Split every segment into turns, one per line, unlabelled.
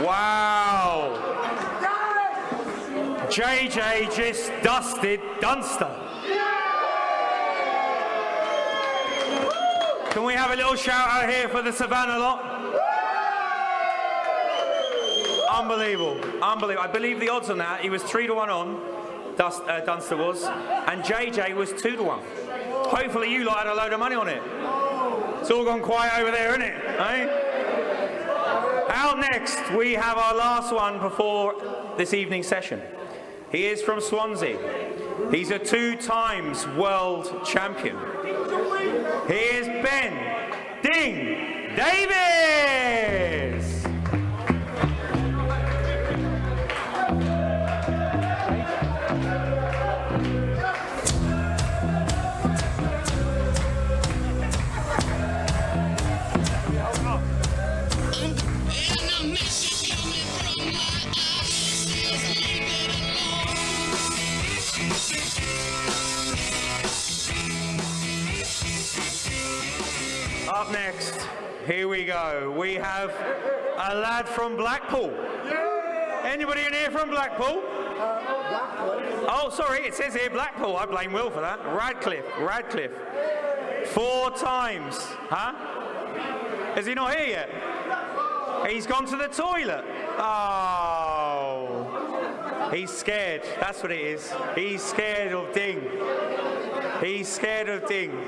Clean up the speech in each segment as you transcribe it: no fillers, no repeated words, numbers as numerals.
Wow. JJ just dusted Dunster. Can we have a little shout out here for the Savannah lot? Unbelievable, unbelievable. I believe the odds on that, he was 3-1 on, Dunster was, and JJ was 2-1. Hopefully you lot had a load of money on it. It's all gone quiet over there, isn't it? Eh? Out next, we have our last one before this evening's session. He is from Swansea. He's a 2 times world champion. He is Ben Ding Davies. Up next, here we go. We have a lad from Blackpool. Anybody in here from Blackpool? Oh, sorry, it says here Blackpool. I blame Will for that. Radcliffe. 4 times. Huh? Is he not here yet? He's gone to the toilet. Oh. He's scared. That's what it is. He's scared of Ding. He's scared of Ding.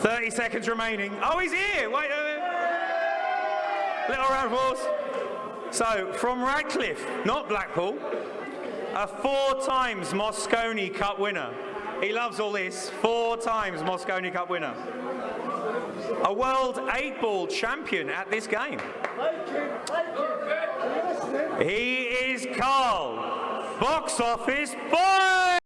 30 seconds remaining. Oh, he's here! Wait a minute. Little round of applause. So, from Radcliffe, not Blackpool, a 4 times Moscone Cup winner. He loves all this. 4 times Moscone Cup winner. A world 8-ball champion at this game. He is Karl. Box office boy!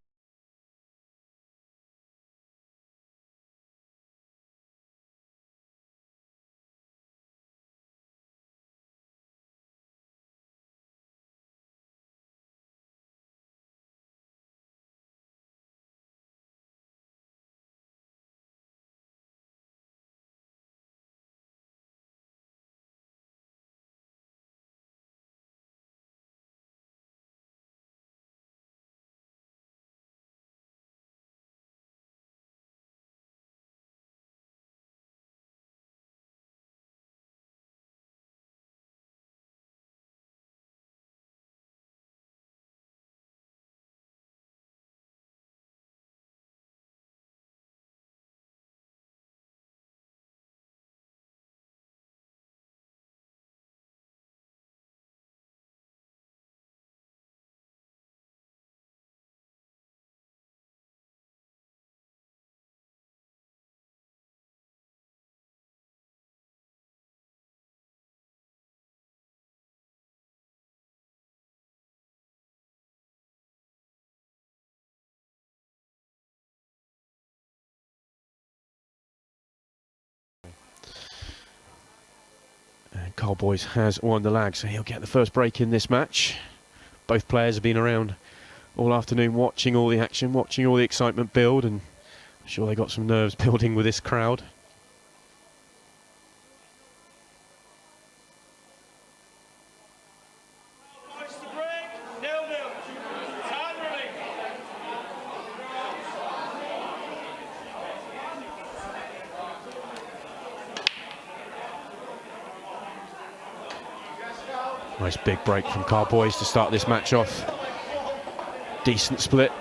Karl Boys has won the lag, so he'll get the first break in this match. Both players have been around all afternoon watching all the action, watching all the excitement build, and I'm sure they got some nerves building with this crowd. Nice big break from Karl Boys to start this match off. Decent split,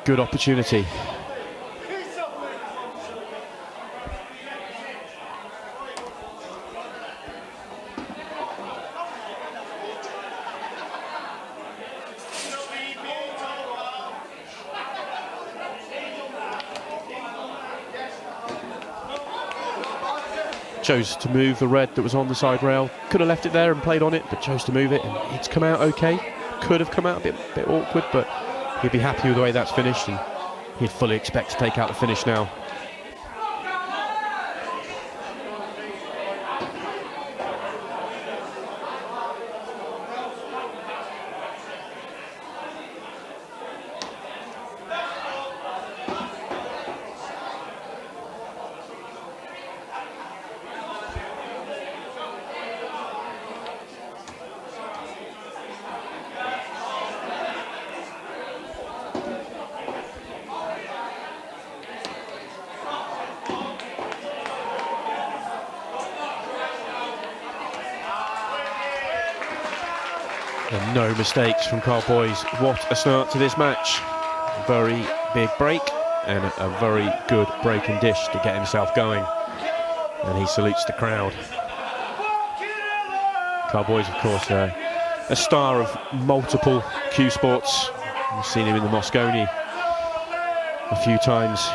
good opportunity. Chose to move the red that was on the side rail. Could have left it there and played on it, but chose to move it, and it's come out okay. Could have come out a bit awkward, but he'd be happy with the way that's finished, and he'd fully expect to take out the finish now. And no mistakes from Karl Boyes. What a start to this match. Very big break and a very good break and dish to get himself going. And he salutes the crowd. Karl Boyes, of course, a star of multiple Q sports. We've seen him in the Moscone a few times.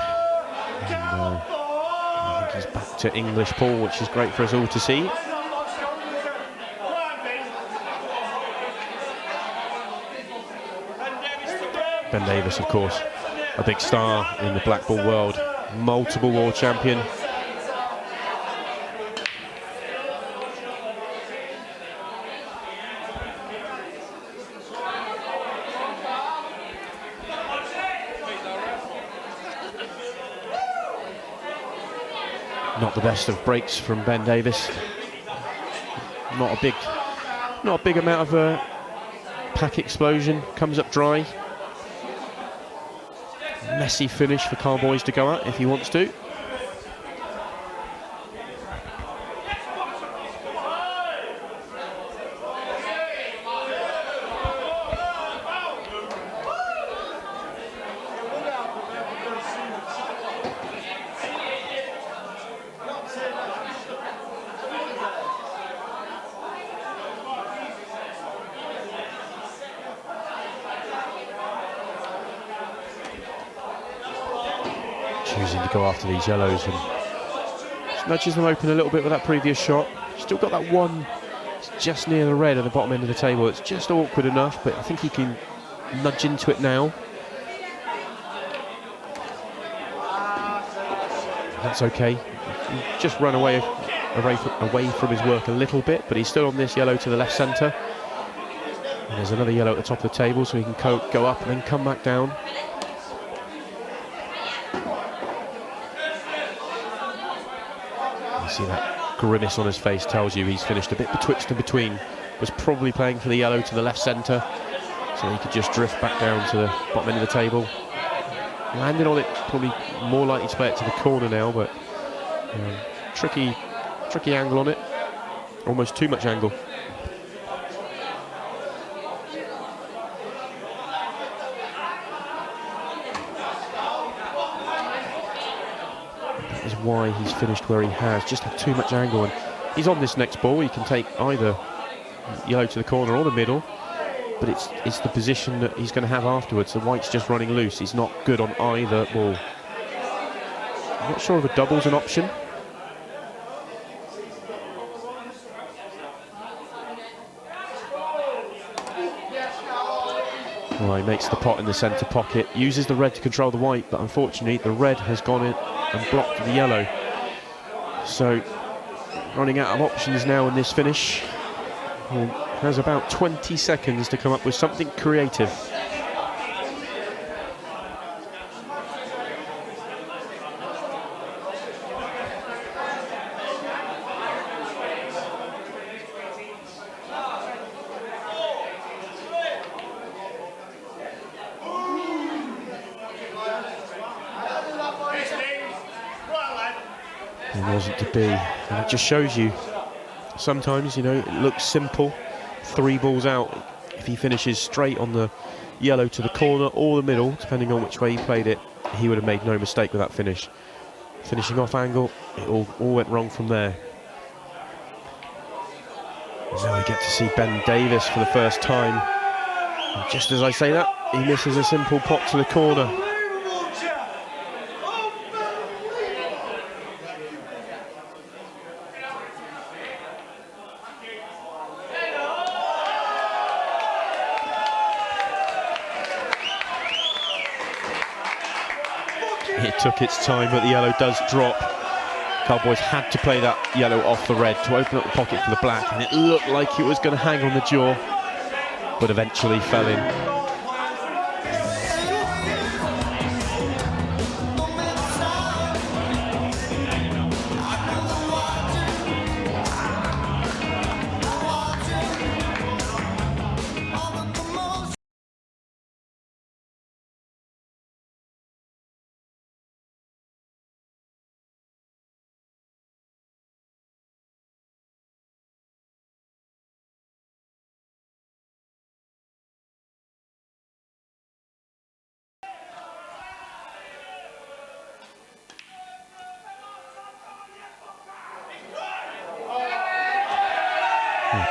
And I think he's back to English Paul, which is great for us all to see. Ben Davies, of course, a big star in the black ball world, multiple world champion. Not the best of breaks from Ben Davies. Not a big amount of pack explosion. Comes up dry. Messy finish for Karl Boyes to go at if he wants to. Choosing to go after these yellows and just nudges them open a little bit with that previous shot. Still got that one just near the red at the bottom end of the table. It's just awkward enough, but I think he can nudge into it now. That's okay. He just run away from his work a little bit, but he's still on this yellow to the left centre. And there's another yellow at the top of the table, so he can go up and then come back down. See that grimace on his face tells you he's finished a bit betwixt and between. Was probably playing for the yellow to the left centre, so he could just drift back down to the bottom end of the table. Landed on it, probably more likely to play it to the corner now, but tricky angle on it. Almost too much angle. Is why he's finished where he has, just had too much angle, and he's on this next ball. He can take either yellow to the corner or the middle, but it's the position that he's going to have afterwards. The white's just running loose. He's not good on either ball. I'm not sure if a double's an option. Well, he makes the pot in the centre pocket, uses the red to control the white, but unfortunately the red has gone in and blocked the yellow. So running out of options now in this finish. And has about 20 seconds to come up with something creative. It wasn't to be, and it just shows you sometimes, you know, it looks simple, 3 balls out. If he finishes straight on the yellow to the corner or the middle, depending on which way he played it, he would have made no mistake with that finish. Finishing off angle, it all went wrong from there. And now we get to see Ben Davies for the first time. And just as I say that, he misses a simple pot to the corner. It took its time, but the yellow does drop. Karl Boyes had to play that yellow off the red to open up the pocket for the black, and it looked like it was going to hang on the jaw, but eventually fell in.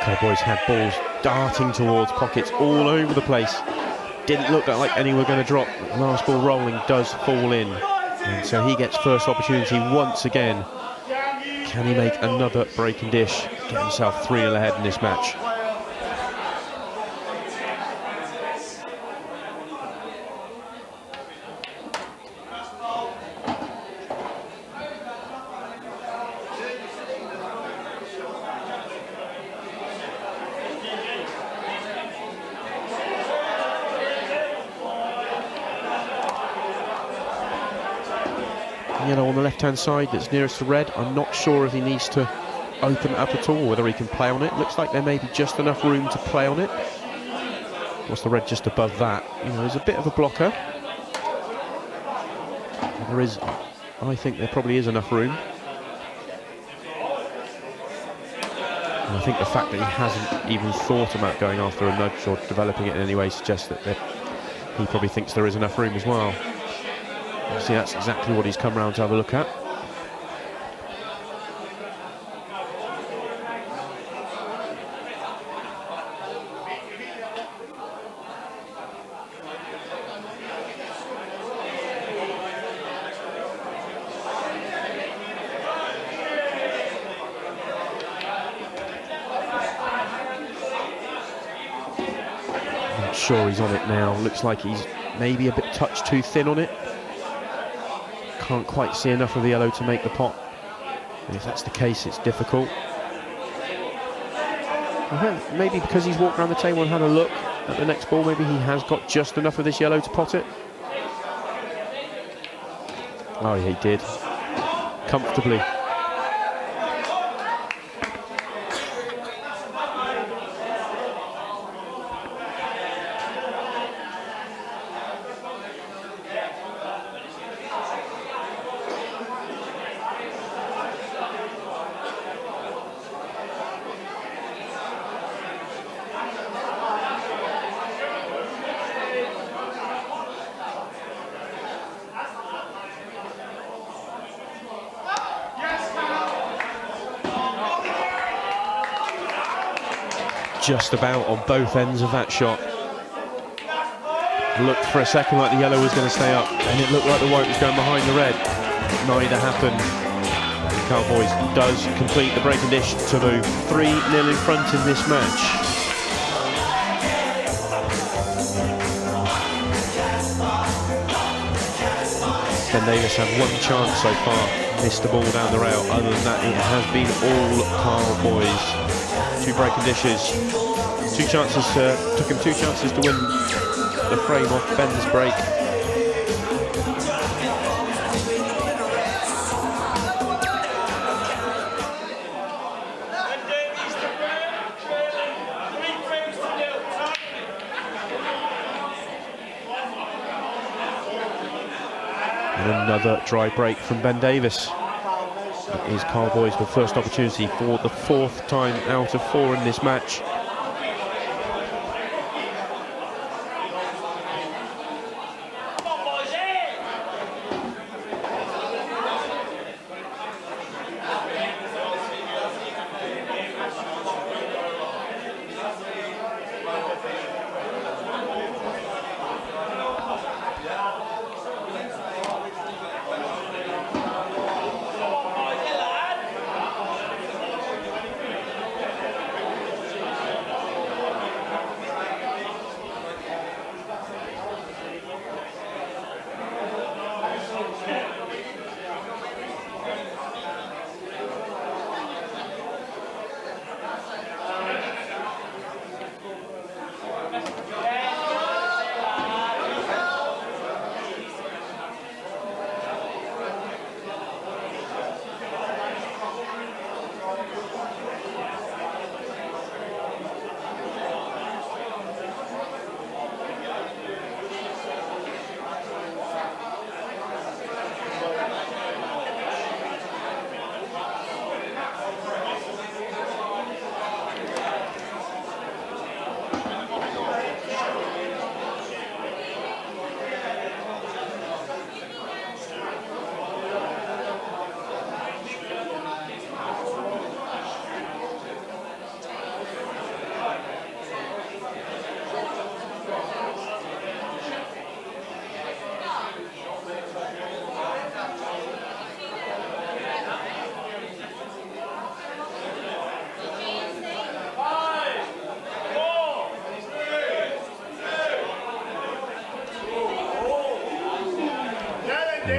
Cowboys had balls darting towards pockets all over the place. Didn't look like any were going to drop. The last ball rolling does fall in. And so he gets first opportunity once again. Can he make another break and dish? Get himself 3-0 ahead in this match. Yellow on the left-hand side that's nearest to red. I'm not sure if he needs to open it up at all, whether he can play on it. Looks like there may be just enough room to play on it. What's the red just above that? You know, there's a bit of a blocker. There is, I think there probably is enough room. And I think the fact that he hasn't even thought about going after a nudge or developing it in any way suggests that he probably thinks there is enough room as well. See, that's exactly what he's come round to have a look at. Not sure he's on it now. Looks like he's maybe a bit touch too thin on it. Can't quite see enough of the yellow to make the pot. And if that's the case, it's difficult. Maybe because he's walked around the table and had a look at the next ball, maybe he has got just enough of this yellow to pot it. Oh yeah, he did. Comfortably. Just about on both ends of that shot. Looked for a second like the yellow was going to stay up, and it looked like the white was going behind the red. Neither happened. Cowboys does complete the break and dish to move 3-0 in front in this match. Ben Davies had one chance so far, missed the ball down the rail. Other than that, it has been all Karl boys. 2 break and dishes. 2 chances, took him 2 chances to win the frame off Ben's break. And another dry break from Ben Davies. It is Karl Boyes with first opportunity for the 4th time out of 4 in this match.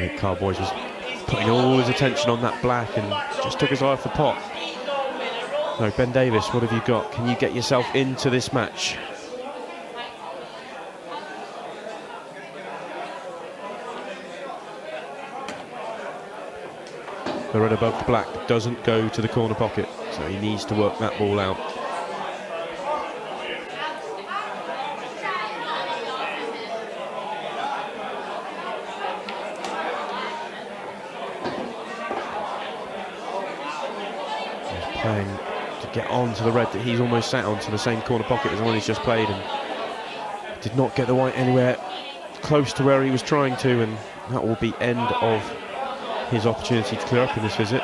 think Karl Boyes was putting all his attention on that black and just took his eye off the pot. No, Ben Davies, what have you got? Can you get yourself into this match? The red above the black doesn't go to the corner pocket, so he needs to work that ball out. He's playing to get on to the red that he's almost sat on, to the same corner pocket as the one he's just played, and did not get the white anywhere close to where he was trying to, and that will be end of his opportunity to clear up in this visit.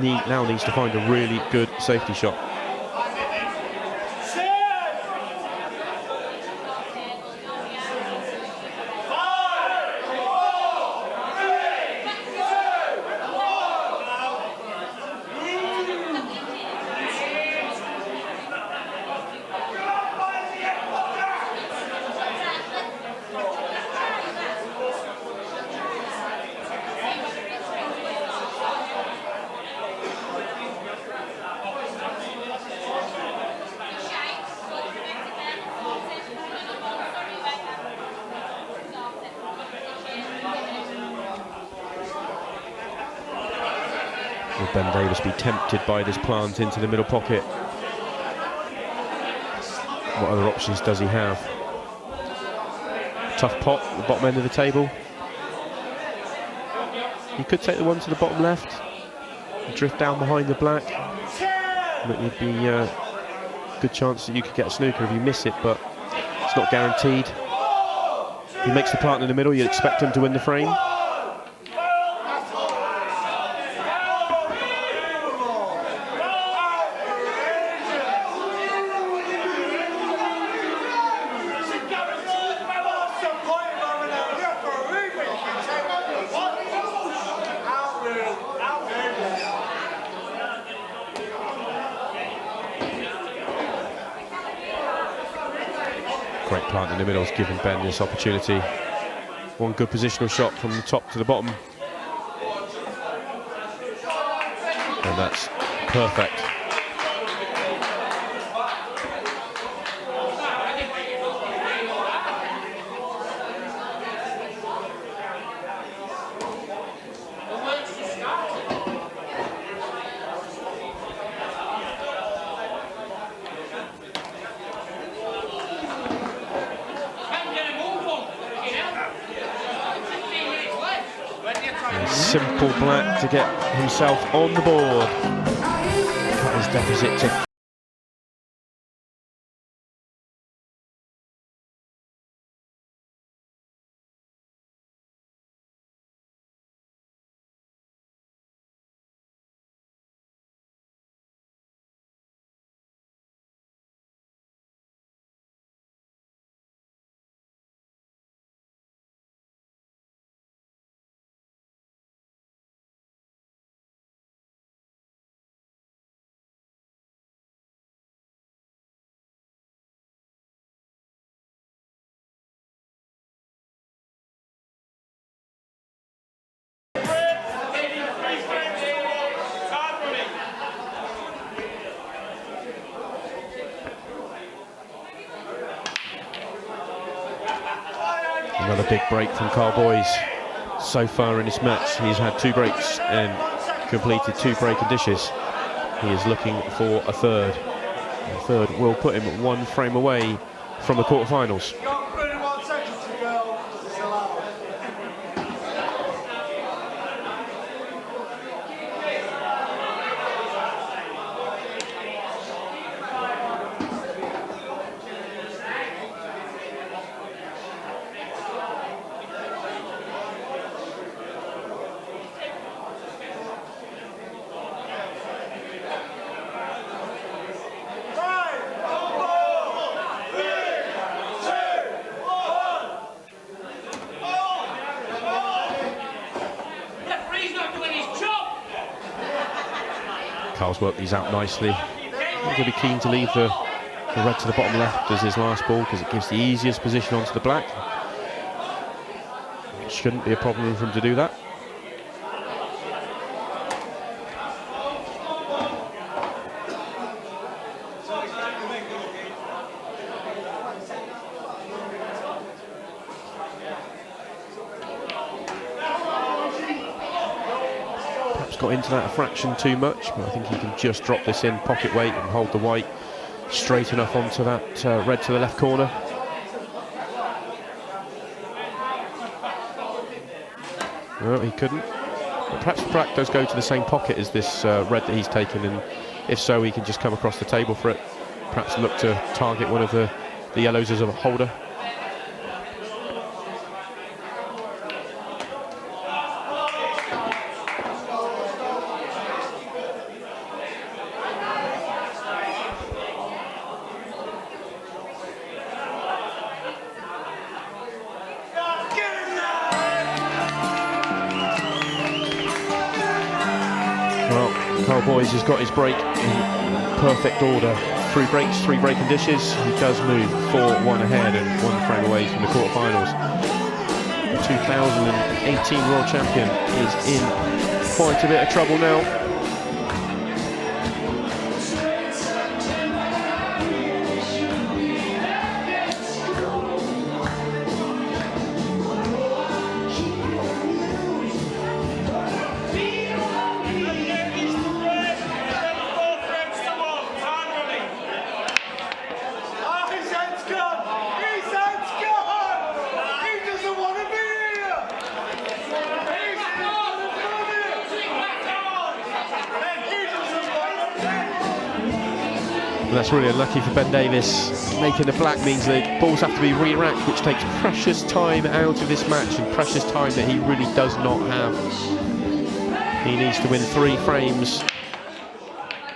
He now needs to find a really good safety shot. Will Ben Davies be tempted by this plant into the middle pocket? What other options does he have? Tough pot at the bottom end of the table. You could take the one to the bottom left and drift down behind the black. But you'd be a good chance that you could get a snooker if you miss it, but it's not guaranteed. If he makes the plant in the middle, you'd expect him to win the frame. Great plant in the middle has given Ben this opportunity. One good positional shot from the top to the bottom. And that's perfect. Simple black to get himself on the board. Cut his deficit to another big break from Karl Boyes. So far in this match, he's had 2 breaks and completed 2 break and dishes. He is looking for a third. A third will put him 1 frame away from the quarterfinals. Karl's worked these out nicely. He's going to be keen to leave the red to the bottom left as his last ball because it gives the easiest position onto the black. It shouldn't be a problem for him to do that. got into that a fraction too much, but I think he can just drop this in pocket weight and hold the white straight enough onto that red to the left corner. No, he couldn't. But perhaps the black does go to the same pocket as this red that he's taken, and if so, he can just come across the table for it. Perhaps look to target one of the yellows as a holder. Karl Moyles has got his break in perfect order. 3 breaks, 3 breaking dishes. He does move 4-1 ahead and 1 frame away from the quarterfinals. The 2018 world champion is in quite a bit of trouble now. That's really unlucky for Ben Davies. Making the black means that balls have to be re-racked, which takes precious time out of this match, and precious time that he really does not have. He needs to win 3 frames,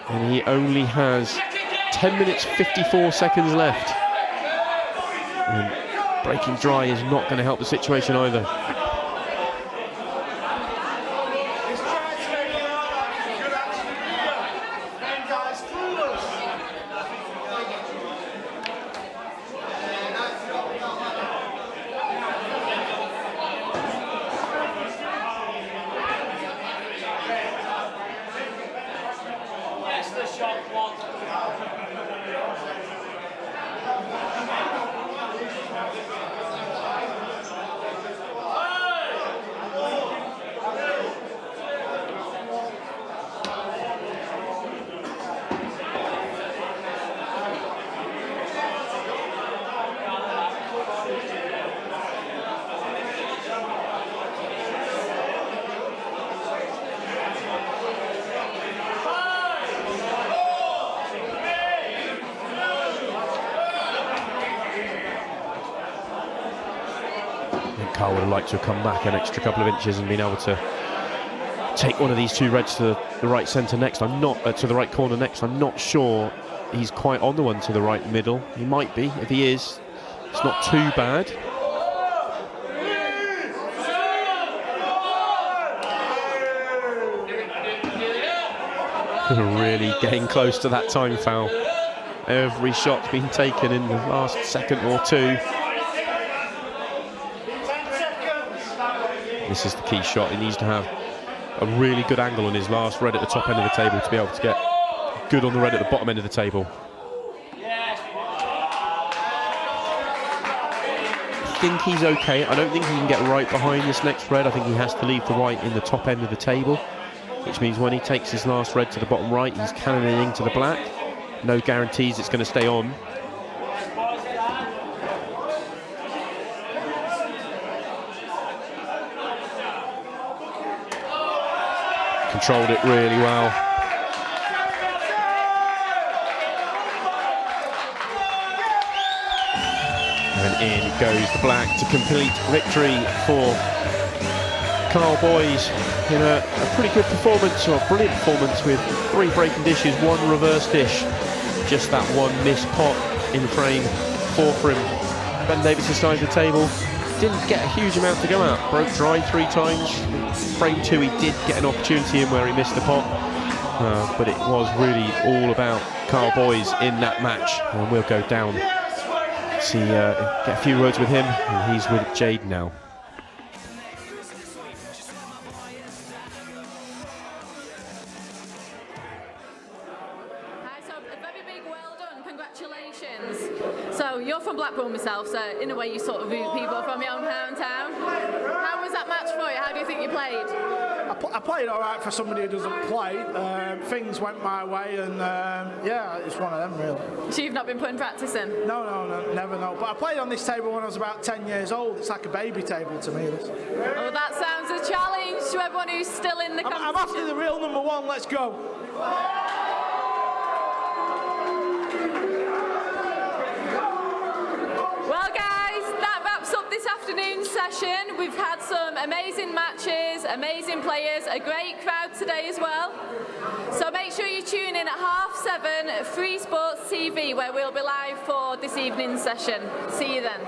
and he only has 10 minutes 54 seconds left. And breaking dry is not going to help the situation either. Karl would have liked to have come back an extra couple of inches and been able to take one of these 2 reds to the right centre next. I'm not to the right corner next. I'm not sure he's quite on the one to the right middle. He might be. If he is, it's not too bad. Really getting close to that time foul. Every shot's been taken in the last second or 2. This is the key shot. He needs to have a really good angle on his last red at the top end of the table to be able to get good on the red at the bottom end of the table. I think he's okay. I don't think he can get right behind this next red. I think he has to leave the white in the top end of the table, which means when he takes his last red to the bottom right, he's cannoning to the black. No guarantees it's going to stay on. Controlled it really well. And in goes the black to complete victory for Karl Moyles in a pretty good performance, or a brilliant performance, with 3 breaking dishes, 1 reverse dish. Just that 1 missed pot in frame 4 for him. Ben Davies' side of the table didn't get a huge amount to go out. Broke dry 3 times. Frame 2 he did get an opportunity in where he missed the pot, but it was really all about Karl Moyles in that match. And we'll go down, see, get a few words with him, and he's with Jade now.
Hi, so a very big well done, congratulations. So you're from Blackpool myself, so in a way you sort of root people from your own hometown. How was that match for you? How do you think you played?
I I played all right for somebody who doesn't play. Things went my way, and yeah, it's one of them, really.
So you've not been putting practice in?
No, never, no. But I played on this table when I was about 10 years old. It's like a baby table to me, this.
Well, that sounds a challenge to everyone who's still in the competition.
I'm after the real number one, let's go.
Well, guys, that wraps up this afternoon's session. We've had some amazing matches, amazing players, a great crowd today as well. So make sure you tune in at 7:30, Free Sports TV, where we'll be live for this evening's session. See you then.